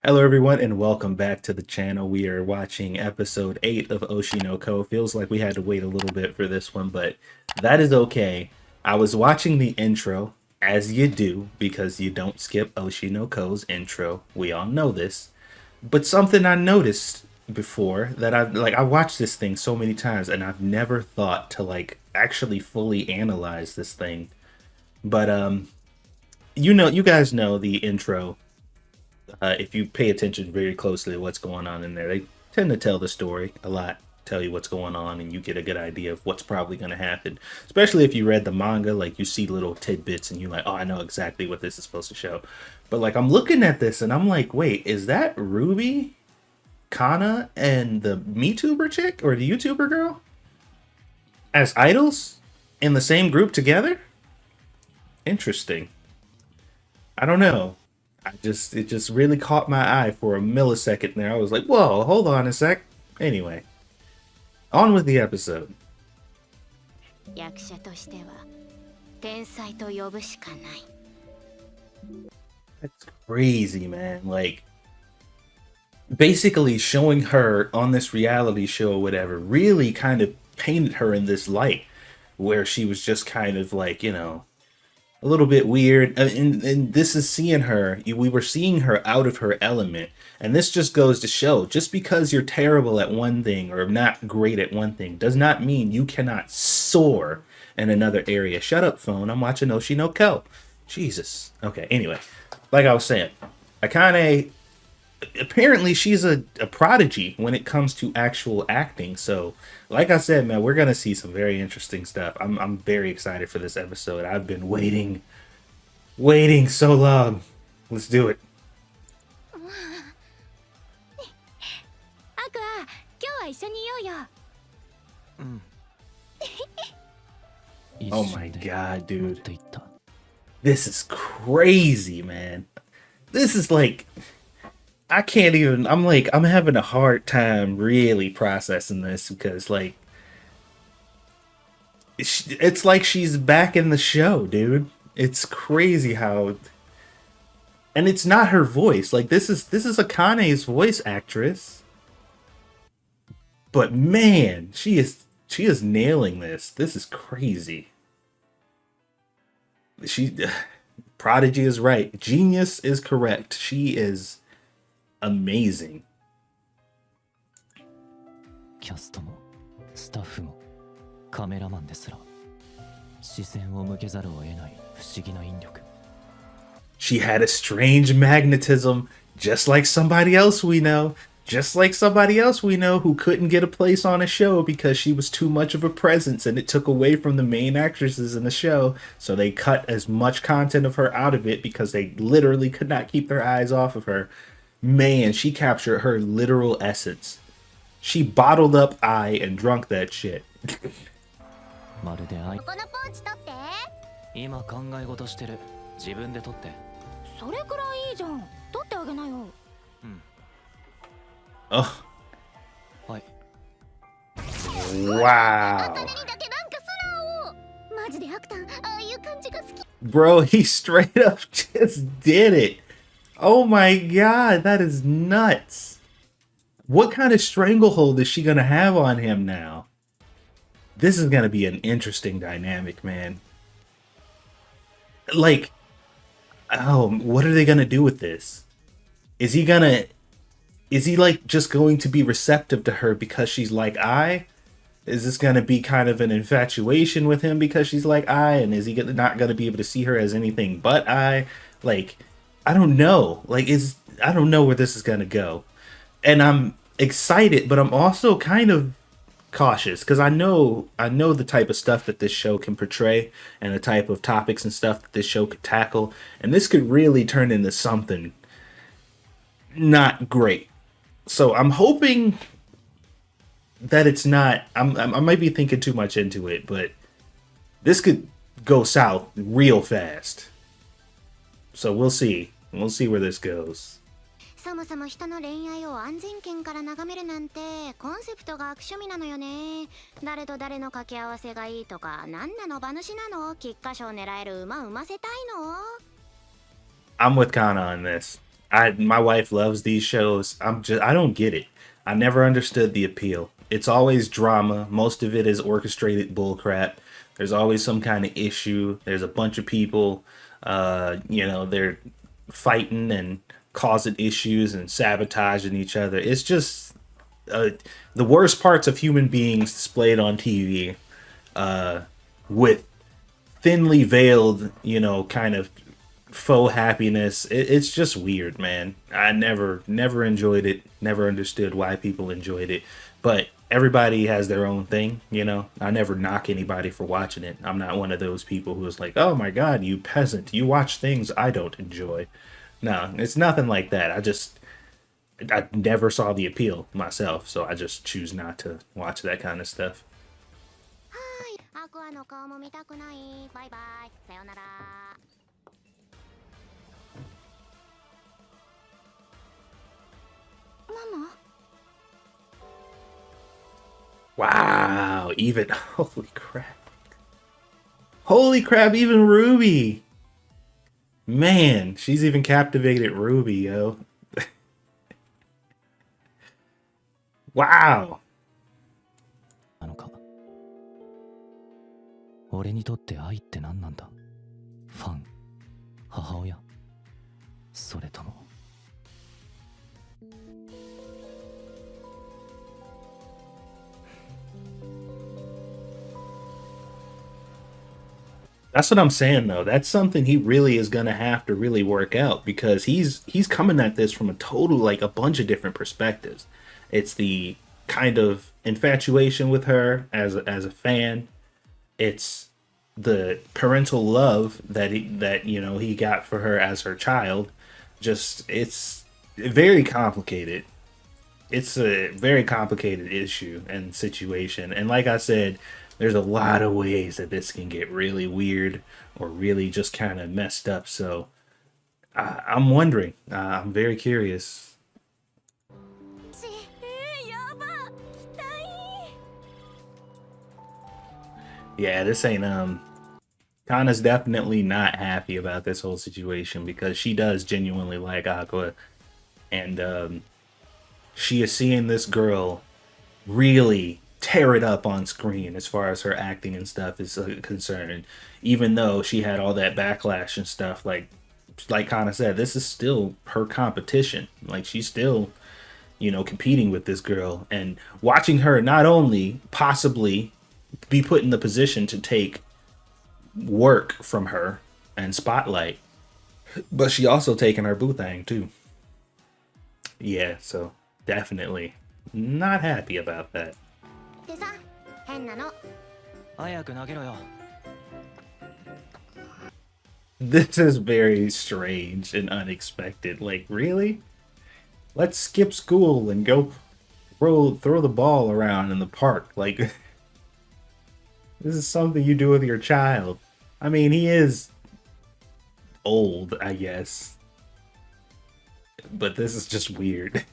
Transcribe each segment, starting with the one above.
Hello everyone and welcome back to the channel. We are watching episode 8 of Oshinoko. Feels like we had to wait a little bit for this one, but that is okay. I was watching the intro, as you do, because you don't skip Oshinoko's intro. We all know this. But something I noticed before that I watched this thing so many times and I've never thought to actually fully analyze this thing. But you guys know the intro. If you pay attention very closely to what's going on in there, they tend to tell the story a lot, tell you what's going on, and you get a good idea of what's probably going to happen. Especially if you read the manga, like you see little tidbits and you're like, oh, I know exactly what this is supposed to show. But like I'm looking at this and I'm like, wait, is that Ruby, Kana, and the MeTuber chick or the YouTuber girl as idols in the same group together? Interesting. I don't know. It just really caught my eye for a millisecond there. I was like, whoa, hold on a sec. Anyway, on with the episode. 役者としては天才と呼ぶしかない。 That's crazy, man. Like, basically showing her on this reality show or whatever really kind of painted her in this light where she was just kind of like, a little bit weird. And this is seeing her, we were seeing her out of her element. And this just goes to show, just because you're terrible at one thing or not great at one thing does not mean you cannot soar in another area. Shut up, phone. I'm watching Oshinoko. Jesus. Okay, anyway, like I was saying, Akane, apparently she's a prodigy when it comes to actual acting. So, like I said, man, we're gonna see some very interesting stuff. I'm very excited for this episode. I've been waiting so long. Let's do it. アクア、今日は一緒にいようよ。Oh my god, dude. This is crazy, man. This is like I can't even I'm having a hard time really processing this because it's like she's back in the show, dude. It's crazy how and it's not her voice. Like this is Akane's voice actress. But man, she is nailing this. This is crazy. Prodigy is right. Genius is correct. She is amazing. キャストもスタッフもカメラマンですら視線を向けざるを得ない不思議な引力。 She had a strange magnetism, just like somebody else we know. Just like somebody else we know who couldn't get a place on a show because she was too much of a presence and it took away from the main actresses in the show. So they cut as much content of her out of it because they literally could not keep their eyes off of her. Man, she captured her literal essence. She bottled up I and drunk that shit. まるで愛。このポーチ取って。今考え事してる。自分で取って。それくらいいいじゃん。取ってあげなよ。うん。Oh. はい。Wow. 茜にだけなんか素直。マジでアクタン、ああいう感じが好き。 Bro, he straight up just did it. Oh my god, that is nuts. What kind of stranglehold is she gonna have on him now? This is gonna be an interesting dynamic, man. Like, oh, what are they gonna do with this? Is he like just going to be receptive to her because she's like I? Is this gonna be kind of an infatuation with him because she's like I? And is he not gonna be able to see her as anything but I? Like, I don't know. I don't know where this is gonna go. And I'm excited, but I'm also kind of cautious because I know the type of stuff that this show can portray and the type of topics and stuff that this show could tackle, and this could really turn into something not great. So I'm hoping that it's not. I might be thinking too much into it, but this could go south real fast. So we'll see. We'll see where this goes. そもそも人の恋愛を安全圏から眺めるなんてコンセプトが悪趣味なのよね。誰と誰の掛け合わせがいいとか、何なの馬主なの、菊花賞狙える馬産ませたいの。 I'm with Kana on this. My wife loves these shows. I don't get it. I never understood the appeal. It's always drama. Most of it is orchestrated bullcrap. There's always some kind of issue. There's a bunch of people, they're fighting and causing issues and sabotaging each other. It's just the worst parts of human beings displayed on TV, with thinly veiled, kind of faux happiness. It's just weird, man. I never enjoyed it. Never understood why people enjoyed it. But everybody has their own thing, I never knock anybody for watching it. I'm not one of those people who's like, oh my god, you peasant, you watch things I don't enjoy. No, it's nothing like that. I never saw the appeal myself, so I just choose not to watch that kind of stuff. アクアの顔も見たくない。バイバイ。さよなら。ママ Wow, even holy crap. Holy crap, even Ruby. Man, she's even captivated Ruby, yo. Wow. なのか。俺にとって愛って何なんだ。ファン、母親、それとも。That's what I'm saying though. That's something he really is gonna have to really work out because he's coming at this from a total like a bunch of different perspectives. It's the kind of infatuation with her as a fan. It's the parental love that he got for her as her child. Just it's very complicated. It's a very complicated issue and situation. And like I said, there's a lot of ways that this can get really weird or really just kind of messed up. So I'm wondering. I'm very curious. Yeah, this ain't Kana's definitely not happy about this whole situation because she does genuinely like Aqua, and she is seeing this girl really tear it up on screen as far as her acting and stuff is concerned. Even though she had all that backlash and stuff, like Kana said, this is still her competition. Like she's still, competing with this girl and watching her not only possibly be put in the position to take work from her and spotlight, but she also taking her boo thing too. Yeah, so definitely not happy about that. でさ、変なの。早く投げろよ。This is very strange and unexpected. Like, really? Let's skip school and go throw the ball around in the park. Like, this is something you do with your child. I mean, he is old, I guess. But this is just weird.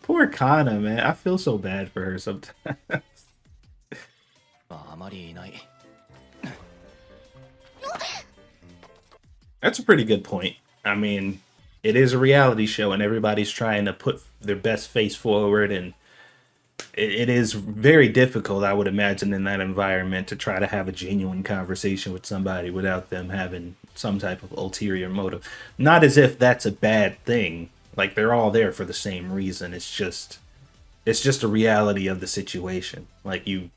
Poor Kana, man. I feel so bad for her sometimes. あまりいない。That's a pretty good point. I mean, it is a reality show and everybody's trying to put their best face forward, and it is very difficult, I would imagine, in that environment to try to have a genuine conversation with somebody without them having some type of ulterior motive. Not as if that's a bad thing. Like, they're all there for the same reason. It's just a reality of the situation. Like, you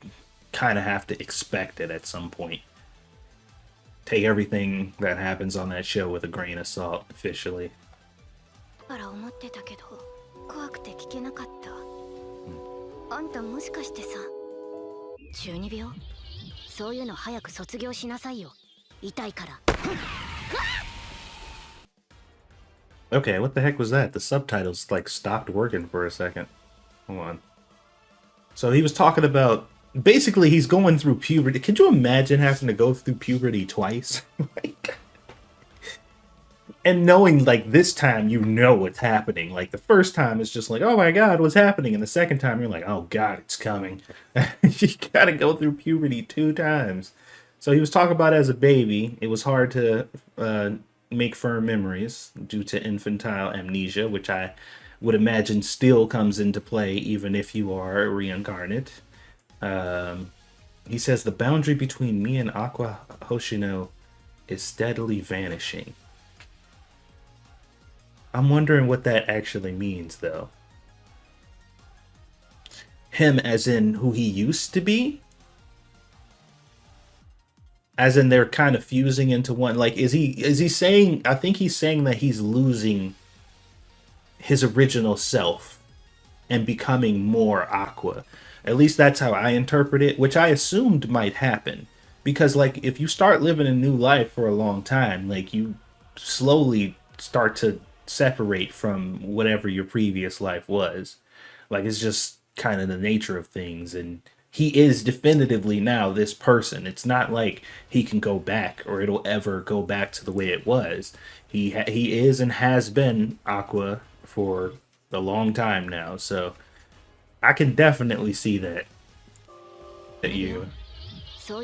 kind of have to expect it at some point. Take everything that happens on that show with a grain of salt, officially. から思ってたけど、怖くて聞けなかった。あんたもしかしてさ、中二病？そういうの早く卒業しなさいよ。痛いから。Okay, what the heck was that? The subtitles like stopped working for a second. Hold on. So he was talking about basically he's going through puberty. Could you imagine having to go through puberty twice? And knowing like this time you know what's happening. Like the first time it's just like, oh my god, what's happening? And the second time you're like, oh god, it's coming. You gotta go through puberty 2 times. So he was talking about as a baby, it was hard to make firm memories due to infantile amnesia, which I would imagine still comes into play even if you are reincarnate. He says the boundary between me and Aqua Hoshino is steadily vanishing. I'm wondering what that actually means, though. Him as in who he used to be? As in they're kind of fusing into one. Like, is he saying, I think he's saying that he's losing his original self and becoming more Aqua. At least that's how I interpret it, which I assumed might happen. Because, like, if you start living a new life for a long time, like, you slowly start to separate from whatever your previous life was. Like, it's just kind of the nature of things. And he is definitively now this person. It's not like he can go back or it'll ever go back to the way it was. He is and has been Aqua for a long time now. So I can definitely see that you. Oh,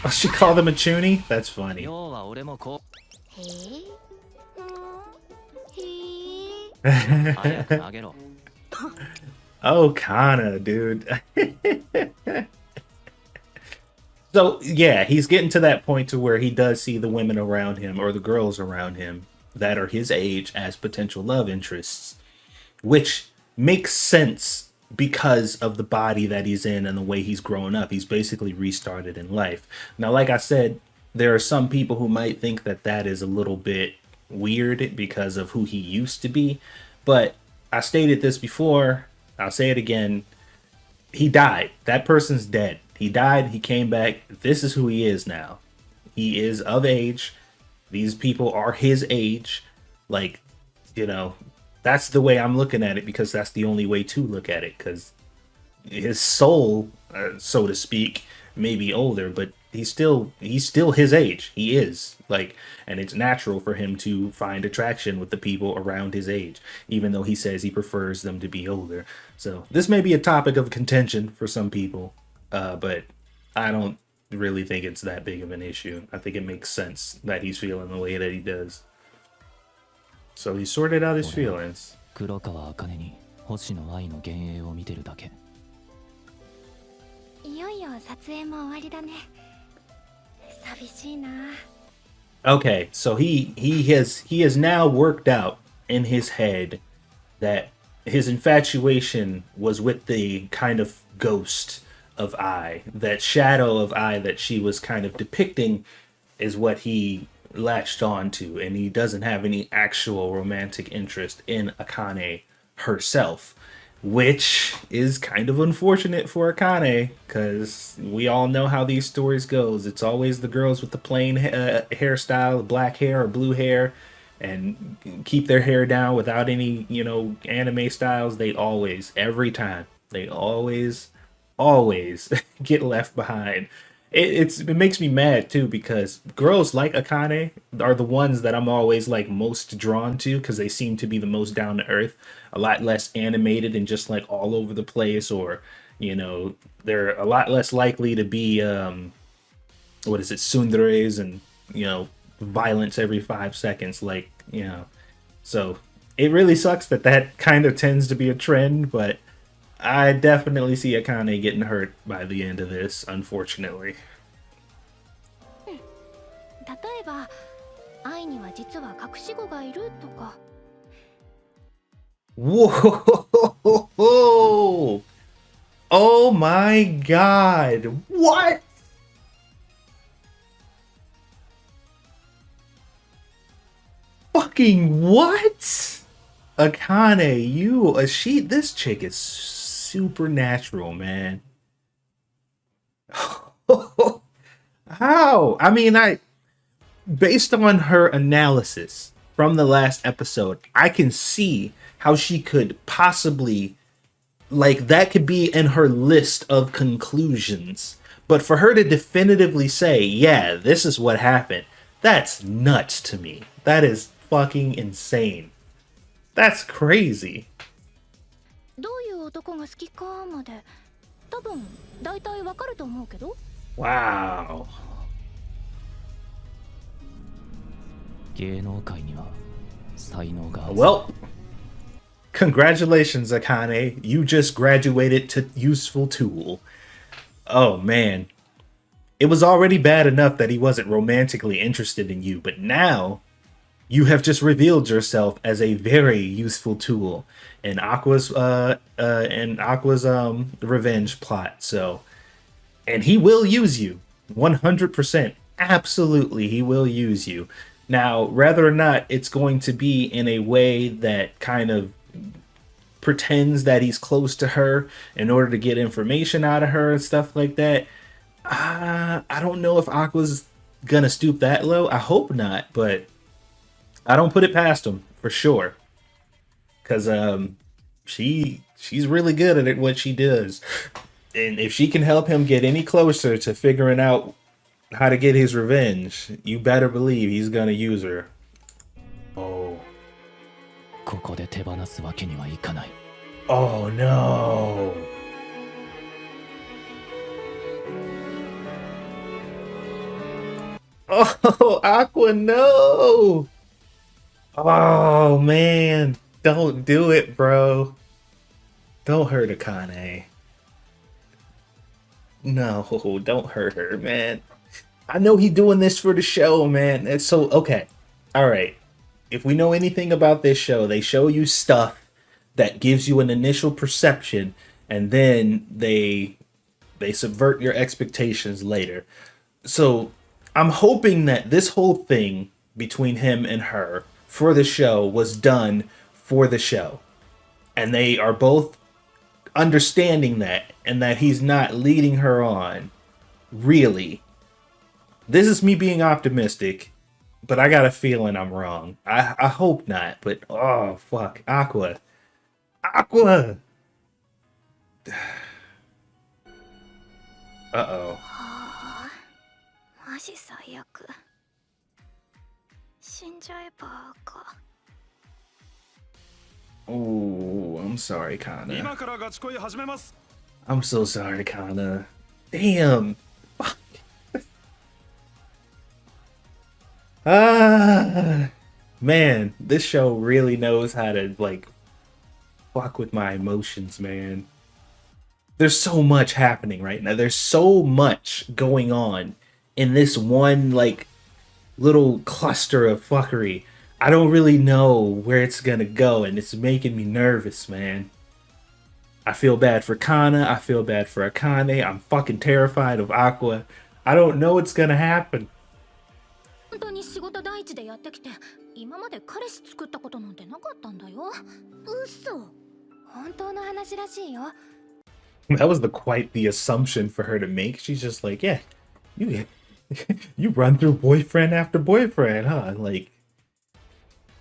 she called him a chuny? That's funny. Oh, Kana, dude. So, yeah, he's getting to that point to where he does see the women around him or the girls around him that are his age as potential love interests, which makes sense because of the body that he's in and the way he's grown up. He's basically restarted in life. Now, like I said, there are some people who might think that that is a little bit weird because of who he used to be, but I stated this before, I'll say it again. He died. That person's dead. He died. He came back. This is who he is now. He is of age. These people are his age. Like, you know, that's the way I'm looking at it because that's the only way to look at it. Because his soul, so to speak, may be older, but he's still his age. He is like, and it's natural for him to find attraction with the people around his age, even though he says he prefers them to be older. So this may be a topic of contention for some people, but I don't really think it's that big of an issue. I think it makes sense that he's feeling the way that he does. So he sorted out his feelings. 黒川茜に星の愛の幻影を見てるだけ。いよいよ撮影も終わりだね。寂しいな。Okay, so he has now worked out in his head that his infatuation was with the kind of ghost of I, that shadow of I that she was kind of depicting is what he latched on to, and he doesn't have any actual romantic interest in Akane herself, which is kind of unfortunate for Akane because we all know how these stories goes. It's always the girls with the plain hairstyle, black hair or blue hair, and keep their hair down without any, you know, anime styles. They always, every time, they always get left behind. It makes me mad too because girls like Akane are the ones that I'm always like most drawn to because they seem to be the most down to earth, a lot less animated and just like all over the place, or you know, they're a lot less likely to be what is it, tsunderes, and you know, violence every 5 seconds, like, you know. So it really sucks that kind of tends to be a trend, but I definitely see Akane getting hurt by the end of this, unfortunately. 例えば、愛には実は隠し子がいるとか。Whoa! Oh my god! What? Fucking what? Akane, this chick is supernatural, man. How? I mean, based on her analysis from the last episode, I can see how she could possibly, like, that could be in her list of conclusions. But for her to definitively say, yeah, this is what happened, that's nuts to me. That is fucking insane. That's crazy. どういう男が好きかまで、多分大体わかると思うけど。Wow. 芸能界には才能がある。 Well, congratulations, Akane. You just graduated to useful tool. Oh, man. It was already bad enough that he wasn't romantically interested in you, but now you have just revealed yourself as a very useful tool in Aqua's revenge plot. So, and he will use you 100%. Absolutely, he will use you. Now, whether or not it's going to be in a way that kind of pretends that he's close to her in order to get information out of her and stuff like that, I don't know if Aqua's gonna stoop that low. I hope not, but I don't put it past him for sure. Cause she's really good at it, what she does. And if she can help him get any closer to figuring out how to get his revenge, you better believe he's gonna use her. Oh. ここで手放すわけにはいかない。 Oh no. Oh, Aqua, no. Oh man, don't do it, bro. Don't hurt Akane. No, don't hurt her, man. I know he's doing this for the show, man. It's so okay. All right. If we know anything about this show, they show you stuff that gives you an initial perception, and then they subvert your expectations later. So I'm hoping that this whole thing between him and her for the show was done for the show, and they are both understanding that, and that he's not leading her on. Really, this is me being optimistic, but I got a feeling I'm wrong. I hope not, but oh fuck, Aqua. Uh-oh. マジ最悪。死んじゃえばか。 Oh, I'm sorry, 今 Kana. からガチ恋始めます。 I'm so sorry, Kana. Damn. Fuck. Man, this show really knows how to like fuck with my emotions, man. There's so much happening right now. There's so much going on in this one like little cluster of fuckery. I don't really know where it's gonna go, and it's making me nervous, man. I feel bad for Kana. I feel bad for Akane. I'm fucking terrified of Aqua. I don't know what's gonna happen. 本当に仕事第一でやってきて、今まで彼氏作ったことなんてなかったんだよ。嘘。本当の話らしいよ。That was quite the assumption for her to make. She's just like, yeah, you you run through boyfriend after boyfriend, huh? Like,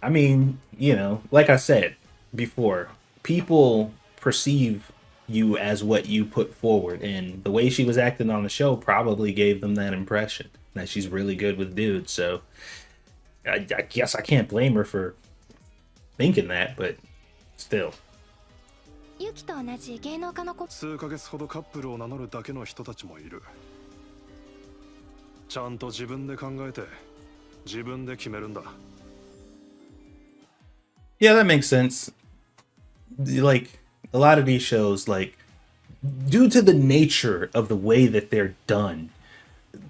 I mean, you know, like I said before, people perceive you as what you put forward, and the way she was acting on the show probably gave them that impression that she's really good with dudes. So I guess I can't blame her for thinking that, but still. ユキと同じ芸能家の子。数ヶ月ほどカップルを名乗るだけの人たちもいる。ちゃんと自分で考えて、自分で決めるんだ。Yeah, that makes sense. Like, a lot of these shows, like, due to the nature of the way that they're done,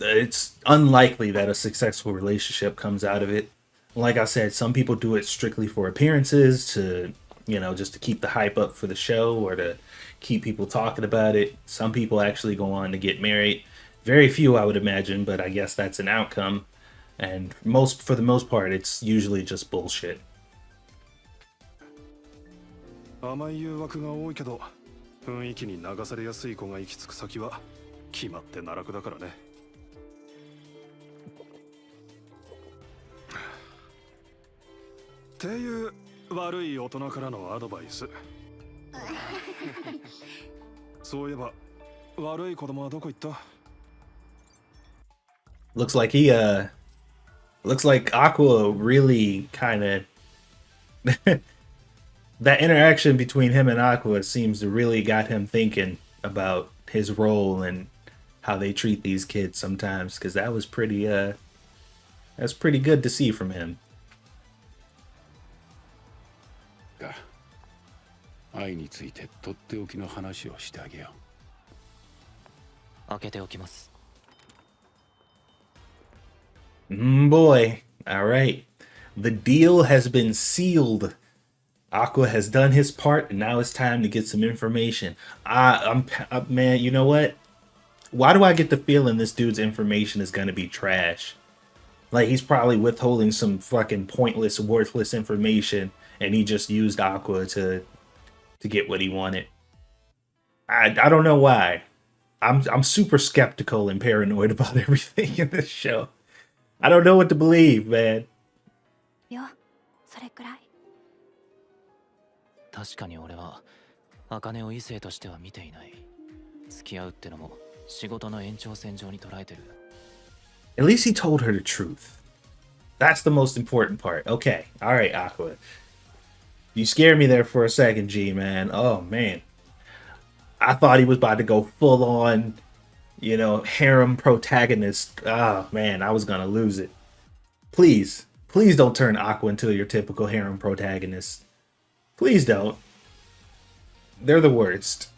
it's unlikely that a successful relationship comes out of it. Like I said, some people do it strictly for appearances, to, you know, just to keep the hype up for the show or to keep people talking about it. Some people actually go on to get married. Very few, I would imagine, but I guess that's an outcome. And for the most part, it's usually just bullshit. 甘い誘惑が多いけど、雰囲気に流されやすい子が行き着く先は決まって奈落だからね。っていう悪い大人からのアドバイス。そういえば悪い子供はどこ行った？ Looks like looks like Aqua really kind of that interaction between him and Aqua seems to really got him thinking about his role and how they treat these kids sometimes, because that was pretty that's pretty good to see from him. 愛についてとっておきの話をしてあげよ開けておきます。 Boy. All right. The deal has been sealed. Aqua has done his part, and now it's time to get some information. Man, you know what? Why do I get the feeling this dude's information is gonna be trash? Like, he's probably withholding some fucking pointless, worthless information, and he just used Aqua to get what he wanted. I don't know why. I'm super skeptical and paranoid about everything in this show. I don't know what to believe, man. よそれくらい。確かに俺は茜を異性としては見ていない。付き合うってのも仕事の延長線上に捉えてる。 At least he told her the truth. That's the most important part. Okay. All right, Aqua. You scared me there for a second, G, man. Oh, man. I thought he was about to go full on, you know, harem protagonist. Oh, man, I was going to lose it. Please, please don't turn Aqua into your typical harem protagonist. Please don't. They're the worst.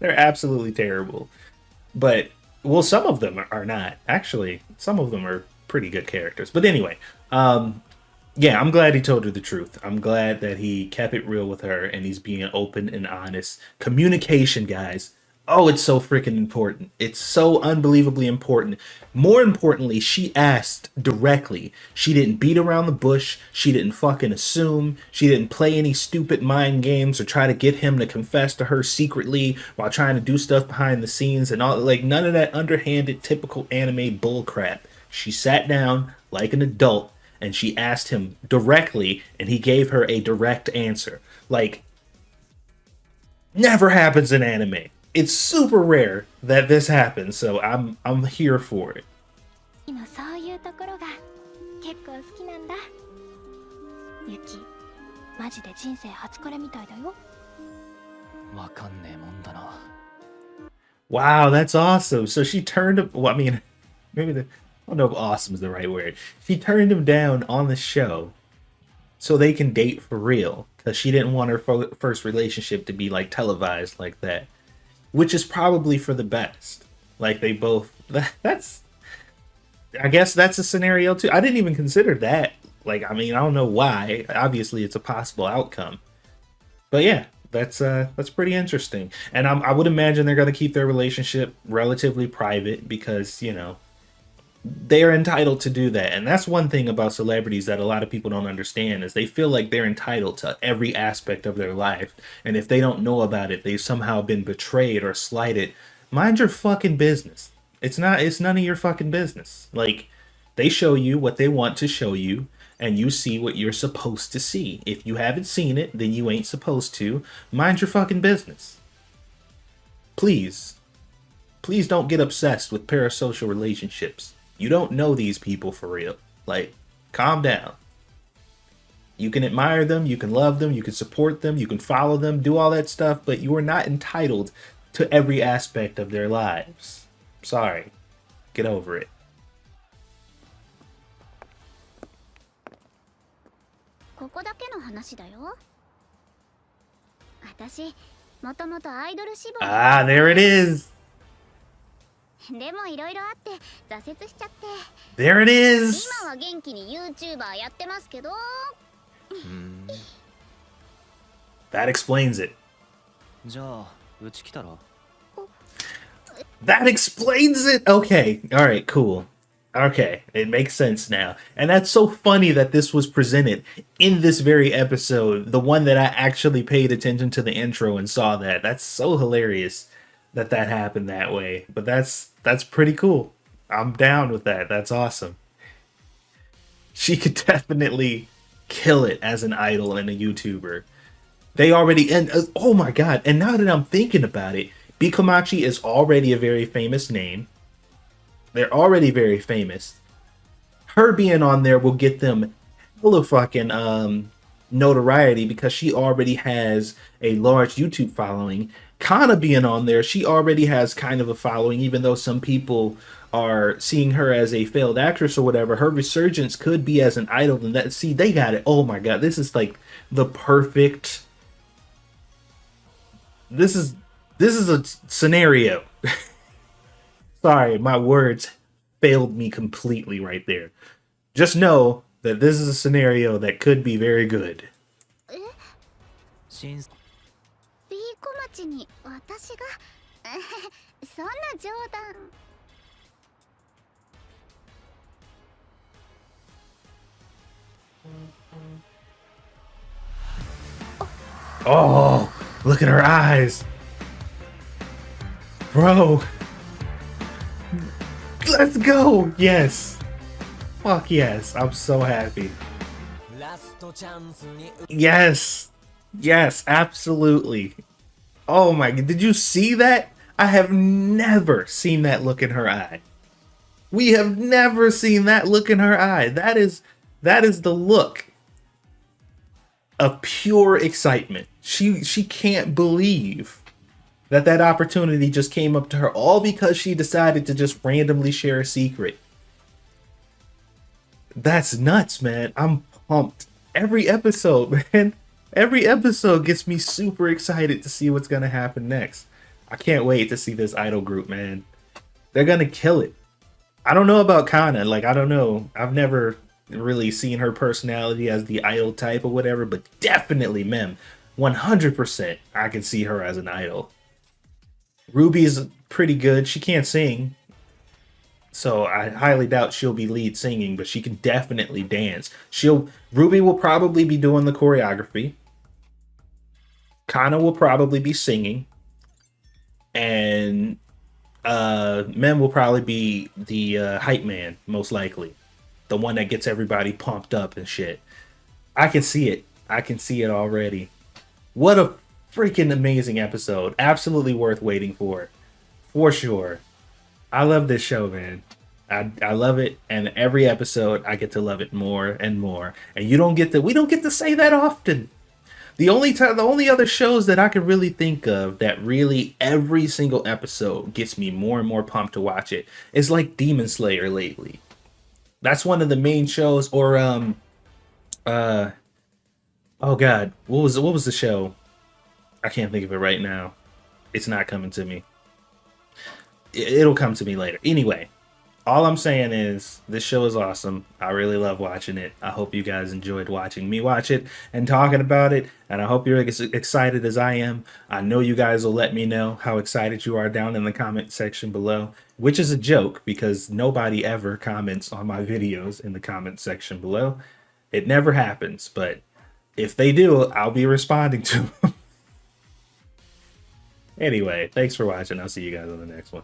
They're absolutely terrible. But, well, some of them are not. Actually, some of them are pretty good characters. But anyway, yeah, I'm glad he told her the truth. I'm glad that he kept it real with her and he's being open and honest. Communication, guys. Oh, it's so freaking important. It's so unbelievably important. More importantly, she asked directly. She didn't beat around the bush. She didn't fucking assume. She didn't play any stupid mind games or try to get him to confess to her secretly while trying to do stuff behind the scenes and all. Like, none of that underhanded, typical anime bullcrap. She sat down like an adult and she asked him directly and he gave her a direct answer. Like, never happens in anime. It's super rare that this happens, so I'm here for it. 今そういうところが結構好きなんだ。ユキ、マジで人生初彼みたいだよ。わかんねえもんだな。 Wow, that's awesome. So she turned him. Well, I mean, maybe I don't know if awesome is the right word. She turned him down on the show so they can date for real because she didn't want her first relationship to be like televised like that. Which is probably for the best. Like, they both... That's... I guess that's a scenario, too. I didn't even consider that. Like, I mean, I don't know why. Obviously, it's a possible outcome. But yeah, that's pretty interesting. And I would imagine they're going to keep their relationship relatively private because, you know, they're entitled to do that. And that's one thing about celebrities that a lot of people don't understand is they feel like they're entitled to every aspect of their life. And if they don't know about it, they've somehow been betrayed or slighted. Mind your fucking business. It's none of your fucking business. Like, they show you what they want to show you and you see what you're supposed to see. If you haven't seen it, then you ain't supposed to. Mind your fucking business. Please. Please don't get obsessed with parasocial relationships. You don't know these people for real. Like, calm down. You can admire them, you can love them, you can support them, you can follow them, do all that stuff, but you are not entitled to every aspect of their lives. Sorry. Get over it. ここだけの話だよ。私、もともとアイドル志望。Ah, there it is. でもいろいろあって挫折しちゃって。There it is. 今は元気に YouTuber やってますけど。That explains it. じゃあうち来たら。 That explains it. Okay. All right, cool. Okay, it makes sense now. And that's so funny that this was presented in this very episode, the one that I actually paid attention to the intro and saw that. That's so hilarious that that happened that way. But that's pretty cool. I'm down with that. That's awesome. She could definitely kill it as an idol and a YouTuber. They already, and oh my god, and now that I'm thinking about it, B-Komachi is already a very famous name. They're already very famous. Her being on there will get them hella fucking notoriety because she already has a large YouTube following. Kana being on there, she already has kind of a following, even though some people are seeing her as a failed actress or whatever. Her resurgence could be as an idol, and that, see, they got it. Oh my god, this is like the perfect. This is a scenario. Sorry, my words failed me completely right there. Just know that this is a scenario that could be very good. 新 B 小町に私がそんな冗談 Oh, look at her eyes. Bro. Let's go. Yes. Fuck yes. I'm so happy. Yes. Yes, absolutely. Oh my god. Did you see that? I have never seen that look in her eye. We have never seen that look in her eye. That is the look of pure excitement. She can't believe that opportunity just came up to her, all because she decided to just randomly share a secret. That's nuts, man. I'm pumped. Every episode, man. Every episode gets me super excited to see what's gonna happen next. I can't wait to see this idol group, man. They're gonna kill it. I don't know about Kana. Like, I don't know. I've never really seen her personality as the idol type or whatever, but definitely, man, 100% I can see her as an idol. Ruby's pretty good. She can't sing, so I highly doubt she'll be lead singing, but she can definitely dance. Ruby will probably be doing the choreography. Kana will probably be singing, and Mem will probably be the hype man, most likely, the one that gets everybody pumped up and shit. I can see it. I can see it already. What a freaking amazing episode. Absolutely worth waiting for sure. I love this show, man. I love it, and every episode I get to love it more and more. And we don't get to say that often. The only other shows that I can really think of that really every single episode gets me more and more pumped to watch it is like Demon Slayer lately. That's one of the main shows. Or oh god, what was the show? I can't think of it right now. It's not coming to me. It'll come to me later. Anyway, all I'm saying is this show is awesome. I really love watching it. I hope you guys enjoyed watching me watch it and talking about it. And I hope you're as excited as I am. I know you guys will let me know how excited you are down in the comment section below, which is a joke because nobody ever comments on my videos in the comment section below. It never happens, but if they do, I'll be responding to them. Anyway, thanks for watching. I'll see you guys on the next one.